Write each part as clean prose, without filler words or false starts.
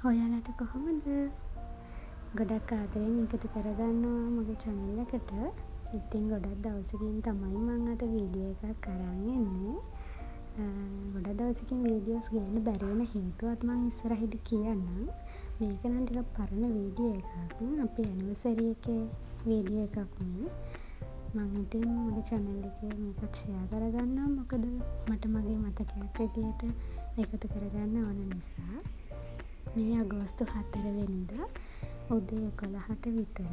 ඔයාලට කොහොමද? ගොඩක් ආදරෙන් එකතු කරගන්නවා මගේ channel එකට. ඉතින් ගොඩක් දවසකින් තමයි මම අද වීඩියෝ එකක් අරන් එන්නේ. ගොඩක් දවසකින් වීඩියෝස් ගේන්න බැරි වෙන හේතුවත් මම ඉස්සරහදී කියන්නම්. මේක නම් ටිකක් පරණ වීඩියෝ එකක්. අපේ ඇනිවර්සරි එකේ වීඩියෝ එකක් මේ. මම ඉතින් මගේ channel එකේ මේකත් share කරගන්නම්. මොකද මට මගේ මතකයක් විදියට එකතු කරගන්න ඕන නිසා. මේ අගෝස්තු 4 වෙනිදා උදේ 11ට විතර.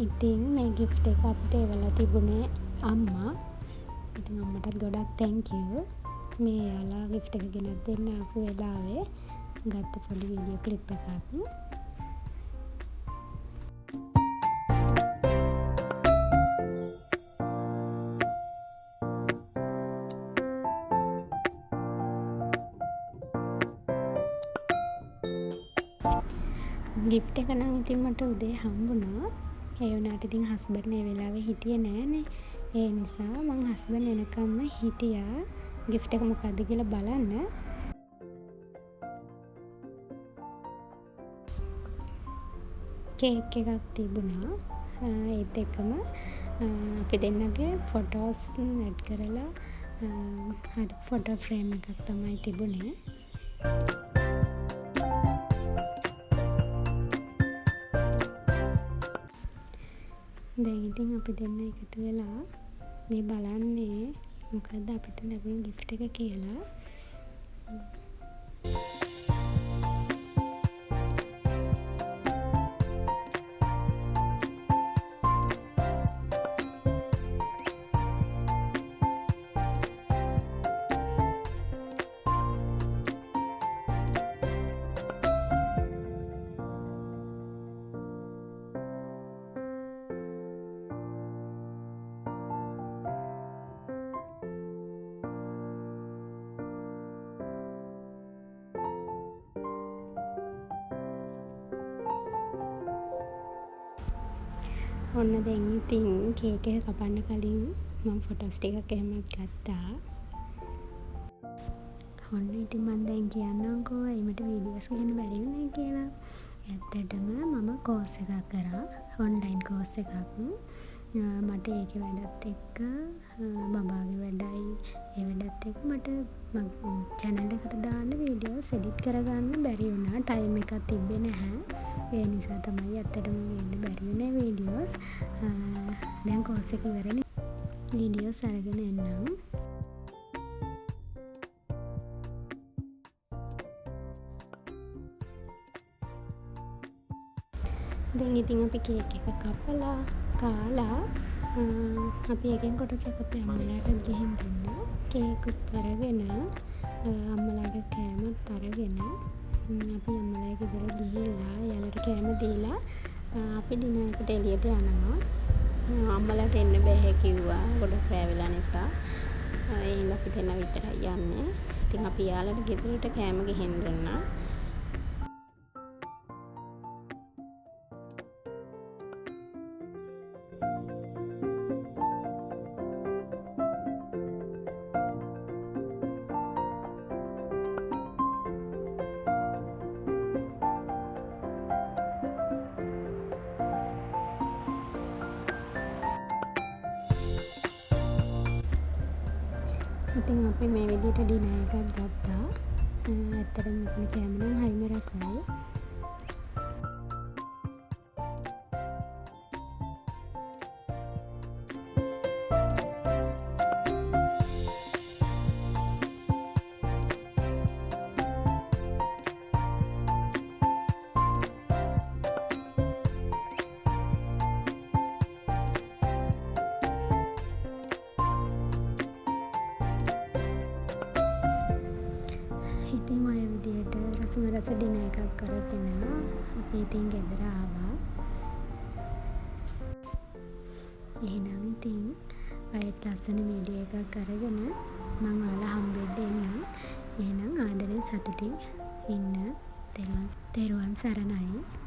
ඉතින් මේ gift එක අපිට එවලා තිබුණේ අම්මා. ඉතින් අම්මටත් ගොඩක් thank you. මේ යාලා gift එක ගෙනත් දෙන්න ආපු වෙලාවේ ගත්ත පොඩි වීඩියෝ ක්ලිප් එකක්. gift එක නම් ඉතින් මට උදේ හම්බුණා. ඒ වුණාට ඉතින් හස්බන්ඩ් ඒ වෙලාවේ හිටියේ නෑනේ. ඒ නිසා මං හස්බන්ඩ් එනකම්ම හිටියා gift එක මොකද්ද කියලා බලන්න. කේක් එකක් තිබුණා. ඒත් එක්කම අපි දෙන්නගේ ෆොටෝස් ඇඩ් කරලා හරි ෆොටෝ ෆ්‍රේම් එකක් තමයි තිබුණේ. දැන් ඉතින් අපි දෙන්න එකතු වෙලා මේ බලන්නේ මොකද්ද අපිට ලැබුණ gift එක කියලා. ඔන්න දැන් ඉතින් කේක් එක කපන්න කලින් මම ෆොටෝස් ටිකක් එහෙමත් ගත්තා. ඔන්න ඉතින් මම දැන් කියන්නම්කෝ එයිමට වීඩියෝස් ගන්න බැරි වුණේ කියලා. ඇත්තටම මම කෝස් එකක් කරා. ඔන්ලයින් කෝස් එකක්. මට ඒකේ වැඩත් එක්ක බබාගේ වැඩයි ඒ වැඩත් එක්ක මට channel එකට දාන්න වීඩියෝස් එඩිට් කරගන්න බැරි වුණා. ටයිම් එකක් තිබ්බේ නැහැ. ඒ නිසා තමයි ඇත්තටම ගන්න බැරි වුණේ වීඩියෝස්. දැන් කෝස් එක ඉවරනේ. වීඩියෝස් අරගෙන එන්නම්. දැන් ඉතින් අපි කේක් එක කපලා කාලා අපි එකෙන් කොටසක් අපේ අම්මලාට ගිහින් දුන්නා. කේකුත් අරගෙන අම්මලාට කෑමත් අරගෙන අපි අම්මලා ගෙදර ගිහිල්ලා යාළුවට කෑම දීලා අපි ඩිනර් එකට එළියට යනවා. අම්මලාට එන්න බෑ කිව්වා ගොඩක් රැ වෙලා නිසා. ඒ හින්දා අපි දෙන්න විතරයි යන්නේ. ඉතින් අපි යාළුවට ගෙදරට කෑම ගිහින් දුන්නා. ඉතින් අපි මේ විදිහට ඩිනර් එකක් ගත්තා. ඇත්තටම මෙතන කෑම නම් හරිම රසයි. ඉතින් ඔය විදිහට රස ඩිනර් එකක් කරගෙන අපි ඉතින් ගෙදර ආවා. එහෙනම් ඉතින් අයත් ලස්සන වීඩියෝ එකක් අරගෙන මම ඔයාලා හම්බෙන්න එන්නම්. එහෙනම් ආදරෙන් සතුටින් ඉන්න. තෙරුවන් සරණයි.